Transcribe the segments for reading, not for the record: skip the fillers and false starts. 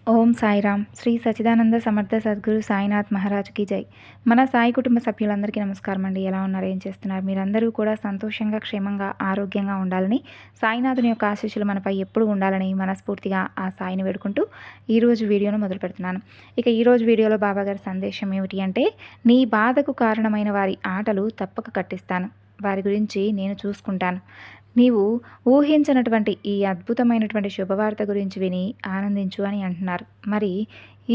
ఓం సాయిరామ్. శ్రీ సచ్చిదానంద సమర్థ సద్గురు సాయినాథ్ మహారాజ్కి జై. మన సాయి కుటుంబ సభ్యులందరికీ నమస్కారం అండి. ఎలా ఉన్నారు, ఏం చేస్తున్నారు? మీరందరూ కూడా సంతోషంగా, క్షేమంగా, ఆరోగ్యంగా ఉండాలని, సాయినాథుని యొక్క ఆశీస్సులు మనపై ఎప్పుడు ఉండాలని మనస్ఫూర్తిగా ఆ సాయిని వేడుకుంటూ ఈరోజు వీడియోను మొదలు పెడుతున్నాను. ఇక ఈరోజు వీడియోలో బాబాగారి సందేశం ఏమిటి అంటే, నీ బాధకు కారణమైన వారి ఆటలు తప్పక కట్టిస్తాను, వారి గురించి నేను చూసుకుంటాను. నీవు ఊహించినటువంటి ఈ అద్భుతమైనటువంటి శుభవార్త గురించి విని ఆనందించు అని అంటున్నారు. మరి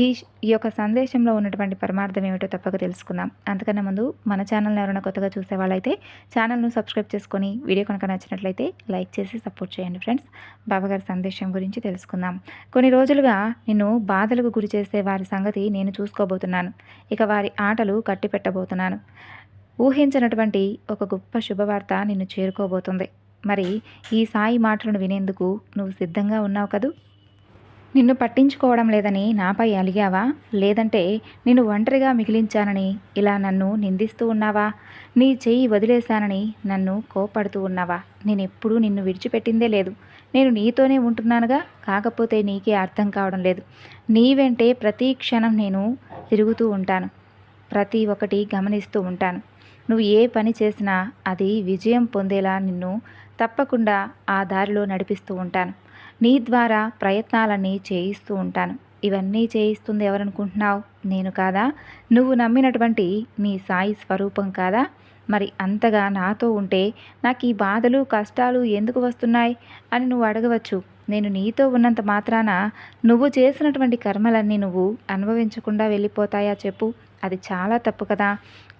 ఈ యొక్క సందేశంలో ఉన్నటువంటి పరమార్థం ఏమిటో తప్పక తెలుసుకుందాం. అంతకన్నా ముందు మన ఛానల్ని ఎవరైనా కొత్తగా చూసే వాళ్ళైతే ఛానల్ను సబ్స్క్రైబ్ చేసుకొని వీడియో కనుక నచ్చినట్లయితే లైక్ చేసి సపోర్ట్ చేయండి ఫ్రెండ్స్. బాబాగారి సందేశం గురించి తెలుసుకుందాం. కొన్ని రోజులుగా నిన్ను బాధలకు గురి చేసే వారి సంగతి నేను చూసుకోబోతున్నాను. ఇక వారి ఆటలు కట్టి పెట్టబోతున్నాను. ఊహించినటువంటి ఒక గొప్ప శుభవార్త నిన్ను చేరుకోబోతుంది. మరి ఈ సాయి మాటలను వినేందుకు నువ్వు సిద్ధంగా ఉన్నావు కదూ? నిన్ను పట్టించుకోవడం లేదని నాపై అలిగావా? లేదంటే నిన్ను ఒంటరిగా మిగిలించానని ఇలా నన్ను నిందిస్తూ ఉన్నావా? నీ చెయ్యి వదిలేశానని నన్ను కోపడుతూ ఉన్నావా? నేనెప్పుడూ నిన్ను విడిచిపెట్టిందే లేదు. నేను నీతోనే ఉంటున్నానుగా. కాకపోతే నీకే అర్థం కావడం లేదు. నీ వెంటే ప్రతి క్షణం నేను తిరుగుతూ ఉంటాను. ప్రతి ఒక్కటి గమనిస్తూ ఉంటాను. నువ్వు ఏ పని చేసినా అది విజయం పొందేలా నిన్ను తప్పకుండా ఆ దారిలో నడిపిస్తూ ఉంటాను. నీ ద్వారా ప్రయత్నాలన్నీ చేయిస్తూ ఉంటాను. ఇవన్నీ చేయిస్తుంది ఎవరనుకుంటున్నావు? నేను కాదా? నువ్వు నమ్మినటువంటి నీ సాయి స్వరూపం కాదా? మరి అంతగా నాతో ఉంటే నాకు ఈ బాధలు కష్టాలు ఎందుకు వస్తున్నాయి అని నువ్వు అడగవచ్చు. నేను నీతో ఉన్నంత మాత్రాన నువ్వు చేసినటువంటి కర్మలన్నీ నువ్వు అనుభవించకుండా వెళ్ళిపోతాయా చెప్పు? అది చాలా తప్పు కదా.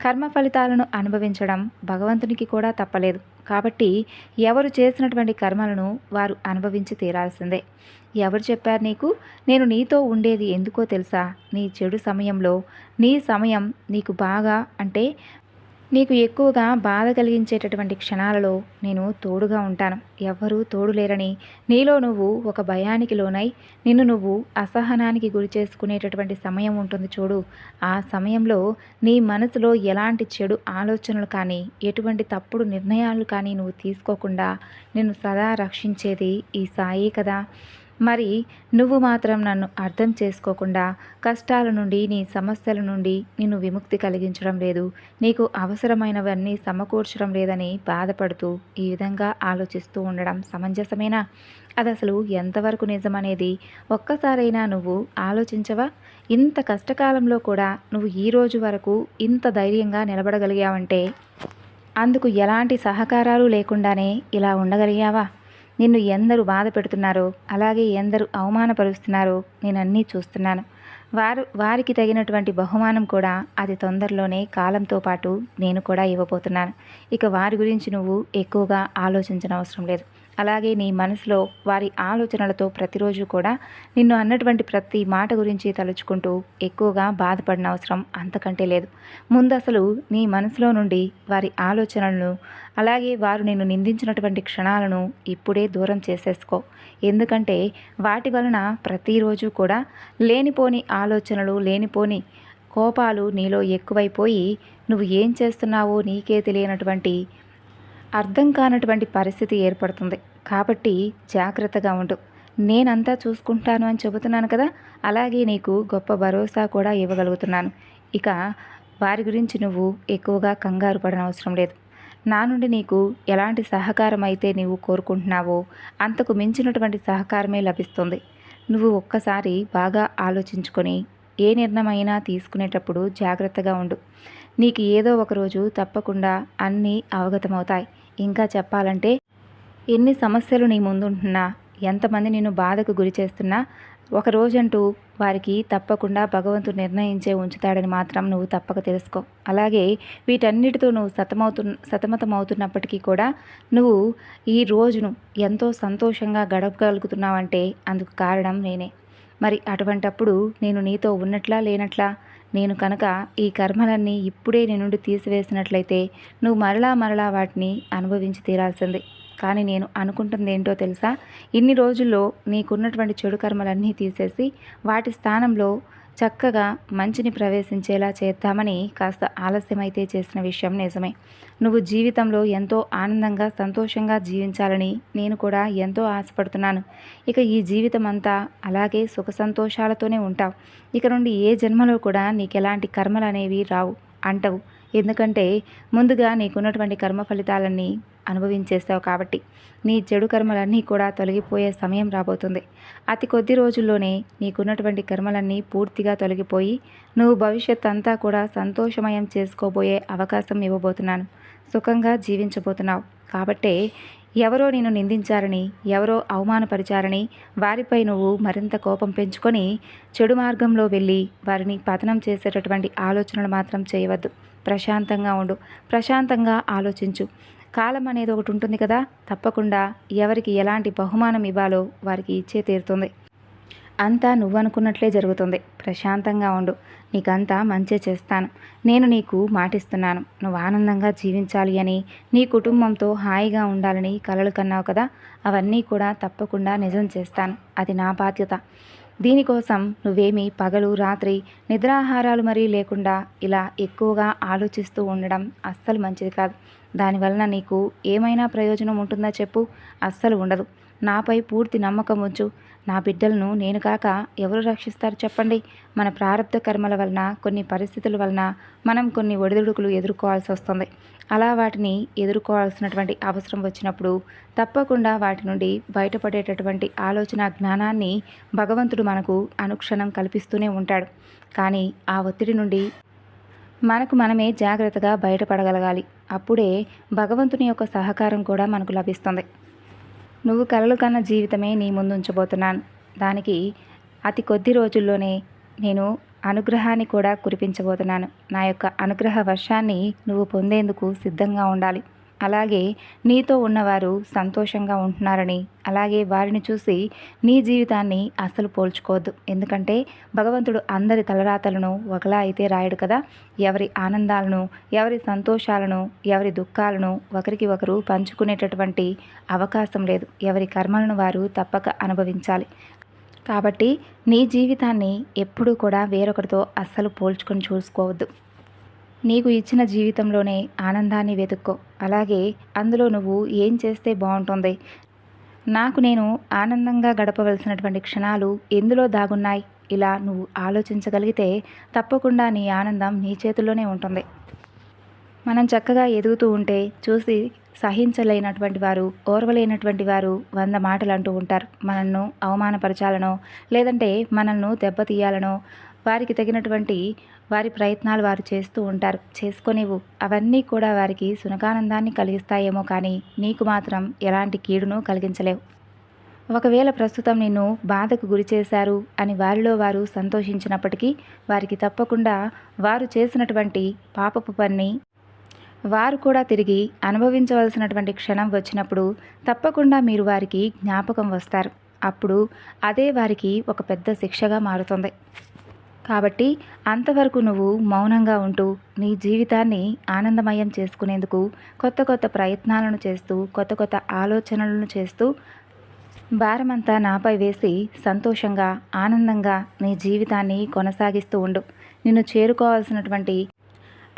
కర్మ ఫలితాలను అనుభవించడం భగవంతునికి కూడా తప్పలేదు. కాబట్టి ఎవరు చేసినటువంటి కర్మలను వారు అనుభవించి తీరాల్సిందే. ఎవరు చెప్పారు నీకు? నేను నీతో ఉండేది ఎందుకో తెలుసా? నీ చెడు సమయంలో, నీ సమయం నీకు బాగా అంటే నీకు ఎక్కువగా బాధ కలిగించేటటువంటి క్షణాలలో నేను తోడుగా ఉంటాను. ఎవ్వరూ తోడు లేరని నీలో నువ్వు ఒక భయానికి లోనై నిన్ను నువ్వు అసహనానికి గురి చేసుకునేటటువంటి సమయం ఉంటుంది చూడు. ఆ సమయంలో నీ మనసులో ఎలాంటి చెడు ఆలోచనలు కానీ, ఎటువంటి తప్పుడు నిర్ణయాలు కానీ నువ్వు తీసుకోకుండా నిన్ను సదా రక్షించేది ఈ సాయే కదా. మరి నువ్వు మాత్రం నన్ను అర్థం చేసుకోకుండా కష్టాల నుండి, నీ సమస్యల నుండి నిన్ను విముక్తి కలిగించడం లేదు, నీకు అవసరమైనవన్నీ సమకూర్చడం లేదని బాధపడుతూ ఈ విధంగా ఆలోచిస్తూ ఉండడం సమంజసమేనా? అది అసలు ఎంతవరకు నిజమనేది ఒక్కసారైనా నువ్వు ఆలోచించవా? ఇంత కష్టకాలంలో కూడా నువ్వు ఈ రోజు వరకు ఇంత ధైర్యంగా నిలబడగలిగావంటే అందుకు ఎలాంటి సహకారాలు లేకుండానే ఇలా ఉండగలిగావా? నిన్ను ఎందరు బాధ పెడుతున్నారో, అలాగే ఎందరు అవమానపరుస్తున్నారో నేనన్నీ చూస్తున్నాను. వారికి తగినటువంటి బహుమానం కూడా అతి తొందరలోనే కాలంతో పాటు నేను కూడా ఇవ్వబోతున్నాను. ఇక వారి గురించి నువ్వు ఎక్కువగా ఆలోచించనవసరం లేదు. అలాగే నీ మనసులో వారి ఆలోచనలతో ప్రతిరోజు కూడా నిన్ను అన్నటువంటి ప్రతి మాట గురించి తలుచుకుంటూ ఎక్కువగా బాధపడిన అవసరం అంతకంటే లేదు. ముందు అసలు నీ మనసులో నుండి వారి ఆలోచనలను, అలాగే వారు నిన్ను నిందించినటువంటి క్షణాలను ఇప్పుడే దూరం చేసేసుకో. ఎందుకంటే వాటి వలన ప్రతిరోజు కూడా లేనిపోని ఆలోచనలు, లేనిపోని కోపాలు నీలో ఎక్కువైపోయి నువ్వు ఏం చేస్తున్నావో నీకే తెలియనటువంటి అర్థం కానటువంటి పరిస్థితి ఏర్పడుతుంది. కాబట్టి జాగ్రత్తగా ఉండు. నేనంతా చూసుకుంటాను అని చెబుతున్నాను కదా, అలాగే నీకు గొప్ప భరోసా కూడా ఇవ్వగలుగుతున్నాను. ఇక వారి గురించి నువ్వు ఎక్కువగా కంగారు పడనవసరం లేదు. నా నుండి నీకు ఎలాంటి సహకారం అయితే నీవు కోరుకుంటున్నావో అంతకు మించినటువంటి సహకారమే లభిస్తుంది. నువ్వు ఒక్కసారి బాగా ఆలోచించుకొని ఏ నిర్ణయమైనా తీసుకునేటప్పుడు జాగ్రత్తగా ఉండు. నీకు ఏదో ఒకరోజు తప్పకుండా అన్నీ అవగతమవుతాయి. ఇంకా చెప్పాలంటే ఎన్ని సమస్యలు నీ ముందుంటున్నా, ఎంతమంది నిన్ను బాధకు గురి చేస్తున్నా ఒకరోజంటూ వారికి తప్పకుండా భగవంతుడు నిర్ణయించే ఉంచుతాడని మాత్రం నువ్వు తప్పక తెలుసుకో. అలాగే వీటన్నిటితో నువ్వు సతమతమవుతున్నప్పటికీ కూడా నువ్వు ఈ రోజును ఎంతో సంతోషంగా గడపగలుగుతున్నావంటే అందుకు కారణం నేనే. మరి అటువంటప్పుడు నేను నీతో ఉన్నట్లా లేనట్లా? నేను కనుక ఈ కర్మలన్నీ ఇప్పుడే నీ నుండి తీసివేసినట్లయితే నువ్వు మరలా వాటిని అనుభవించి తీరాల్సింది. కానీ నేను అనుకుంటుంది ఏంటో తెలుసా? ఇన్ని రోజుల్లో నీకున్నటువంటి చెడు కర్మలన్నీ తీసేసి వాటి స్థానంలో చక్కగా మంచిని ప్రవేశించేలా చేద్దామని కాస్త ఆలస్యమైతే చేసిన విషయం నిజమే. నువ్వు జీవితంలో ఎంతో ఆనందంగా సంతోషంగా జీవించాలని నేను కూడా ఎంతో ఆశపడుతున్నాను. ఇక ఈ జీవితం అంతా అలాగే సుఖ సంతోషాలతోనే ఉంటావు. ఇక నుండి ఏ జన్మలో కూడా నీకెలాంటి కర్మలు అనేవి రావు అంటవు. ఎందుకంటే ముందుగా నీకున్నటువంటి కర్మ ఫలితాలన్నీ అనుభవించేస్తావు కాబట్టి. నీ చెడు కర్మలన్నీ కూడా తొలగిపోయే సమయం రాబోతుంది. అతి కొద్ది రోజుల్లోనే నీకున్నటువంటి కర్మలన్నీ పూర్తిగా తొలగిపోయి నువ్వు భవిష్యత్ అంతా కూడా సంతోషమయం చేసుకోబోయే అవకాశం ఇవ్వబోతున్నాను. సుఖంగా జీవించబోతున్నావు. కాబట్టే ఎవరో నిన్ను నిందించారని, ఎవరో అవమానపరిచారని వారిపై నువ్వు మరింత కోపం పెంచుకొని చెడు మార్గంలో వెళ్ళి వారిని పతనం చేసేటటువంటి ఆలోచనలు మాత్రం చేయవద్దు. ప్రశాంతంగా ఉండు. ప్రశాంతంగా ఆలోచించు. కాలం అనేది ఒకటి ఉంటుంది కదా, తప్పకుండా ఎవరికి ఎలాంటి బహుమానం ఇవ్వాలో వారికి ఇచ్చే తీరుతుంది. అంతా నువ్వనుకున్నట్లే జరుగుతుంది. ప్రశాంతంగా ఉండు. నీకంతా మంచే చేస్తాను. నేను నీకు మాటిస్తున్నాను. నువ్వు ఆనందంగా జీవించాలి అని, నీ కుటుంబంతో హాయిగా ఉండాలని కలలు కన్నావు కదా, అవన్నీ కూడా తప్పకుండా నిజం చేస్తాను. అది నా బాధ్యత. దీనికోసం నువ్వేమీ పగలు రాత్రి నిద్రాహారాలు మరీ లేకుండా ఇలా ఎక్కువగా ఆలోచిస్తూ ఉండడం అస్సలు మంచిది కాదు. దానివలన నీకు ఏమైనా ప్రయోజనం ఉంటుందా చెప్పు? అస్సలు ఉండదు. నాపై పూర్తి నమ్మకం ఉంచు. నా బిడ్డలను నేను కాక ఎవరు రక్షిస్తారు చెప్పండి? మన ప్రారంధ కర్మల వలన, కొన్ని పరిస్థితుల వలన మనం కొన్ని ఒడిదుడుకులు ఎదుర్కోవాల్సి వస్తుంది. అలా వాటిని ఎదుర్కోవాల్సినటువంటి అవసరం వచ్చినప్పుడు తప్పకుండా వాటి నుండి బయటపడేటటువంటి ఆలోచన జ్ఞానాన్ని భగవంతుడు మనకు అనుక్షణం కల్పిస్తూనే ఉంటాడు. కానీ ఆ ఒత్తిడి నుండి మనకు మనమే జాగ్రత్తగా బయటపడగలగాలి. అప్పుడే భగవంతుని యొక్క సహకారం కూడా మనకు లభిస్తుంది. నువ్వు కలలు కన్న జీవితమే నీ ముందుంచబోతున్నాను. దానికి అతి కొద్ది రోజుల్లోనే నేను అనుగ్రహాన్ని కూడా కురిపించబోతున్నాను. నా యొక్క అనుగ్రహ వర్షాన్ని నువ్వు పొందేందుకు సిద్ధంగా ఉండాలి. అలాగే నీతో ఉన్నవారు సంతోషంగా ఉంటున్నారని, అలాగే వారిని చూసి నీ జీవితాన్ని అస్సలు పోల్చుకోవద్దు. ఎందుకంటే భగవంతుడు అందరి తలరాతలను ఒకలా అయితే రాయడు కదా. ఎవరి ఆనందాలను, ఎవరి సంతోషాలను, ఎవరి దుఃఖాలను ఒకరికి ఒకరు పంచుకునేటటువంటి అవకాశం లేదు. ఎవరి కర్మలను వారు తప్పక అనుభవించాలి. కాబట్టి నీ జీవితాన్ని ఎప్పుడూ కూడా వేరొకరితో అస్సలు పోల్చుకొని చూసుకోవద్దు. నీకు ఇచ్చిన జీవితంలోనే ఆనందాన్ని వెతుక్కో. అలాగే అందులో నువ్వు ఏం చేస్తే బాగుంటుంది, నాకు నేను ఆనందంగా గడపవలసినటువంటి క్షణాలు ఎందులో దాగున్నాయి, ఇలా నువ్వు ఆలోచించగలిగితే తప్పకుండా నీ ఆనందం నీ చేతుల్లోనే ఉంటుంది. మనం చక్కగా ఎదుగుతూ ఉంటే చూసి సహించలేనటువంటి వారు, ఓర్వలేనటువంటి వారు 100 మాటలు అంటూ ఉంటారు. మనల్ని అవమానపరచాలనో, లేదంటే మనల్ని దెబ్బతీయాలనో వారికి తగినటువంటి వారి ప్రయత్నాలు వారు చేస్తూ ఉంటారు. చేసుకొనివ్వు. అవన్నీ కూడా వారికి సునకానందాన్ని కలిగిస్తాయేమో కానీ నీకు మాత్రం ఎలాంటి కీడును కలిగించలేవు. ఒకవేళ ప్రస్తుతం నిన్ను బాధకు గురి చేశారు అని వారిలో వారు సంతోషించినప్పటికీ వారికి తప్పకుండా వారు చేసినటువంటి పాపపు పని వారు కూడా తిరిగి అనుభవించవలసినటువంటి క్షణం వచ్చినప్పుడు తప్పకుండా మీరు వారికి జ్ఞాపకం వస్తారు. అప్పుడు అదే వారికి ఒక పెద్ద శిక్షగా మారుతుంది. కాబట్టి అంతవరకు నువ్వు మౌనంగా ఉంటూ నీ జీవితాన్ని ఆనందమయం చేసుకునేందుకు కొత్త కొత్త ప్రయత్నాలను చేస్తూ, కొత్త కొత్త ఆలోచనలను చేస్తూ భారమంతా నాపై వేసి సంతోషంగా, ఆనందంగా నీ జీవితాన్ని కొనసాగిస్తూ ఉండు. నిన్ను చేరుకోవాల్సినటువంటి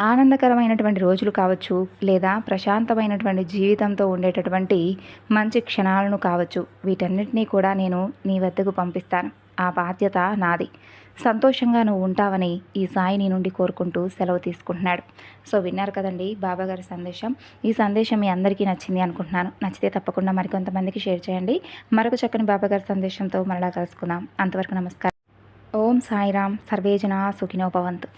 ఆనందకరమైనటువంటి రోజులు కావచ్చు, లేదా ప్రశాంతమైనటువంటి జీవితంతో ఉండేటటువంటి మంచి క్షణాలను కావచ్చు, వీటన్నిటినీ కూడా నేను నీ వద్దకు పంపిస్తాను. ఆ బాధ్యత నాది. సంతోషంగా నువ్వు ఉంటావని ఈ సాయి నీ నుండి కోరుకుంటూ సెలవు తీసుకుంటున్నాడు. సో విన్నారు కదండి బాబాగారి సందేశం. ఈ సందేశం మీ అందరికీ నచ్చింది అనుకుంటున్నాను. నచ్చితే తప్పకుండా మరికొంతమందికి షేర్ చేయండి. మరొక చక్కని బాబాగారి సందేశంతో మరలా కలుసుకుందాం. అంతవరకు నమస్కారం. ఓం సాయిరామ్. సర్వేజన సుఖినో భవంతు.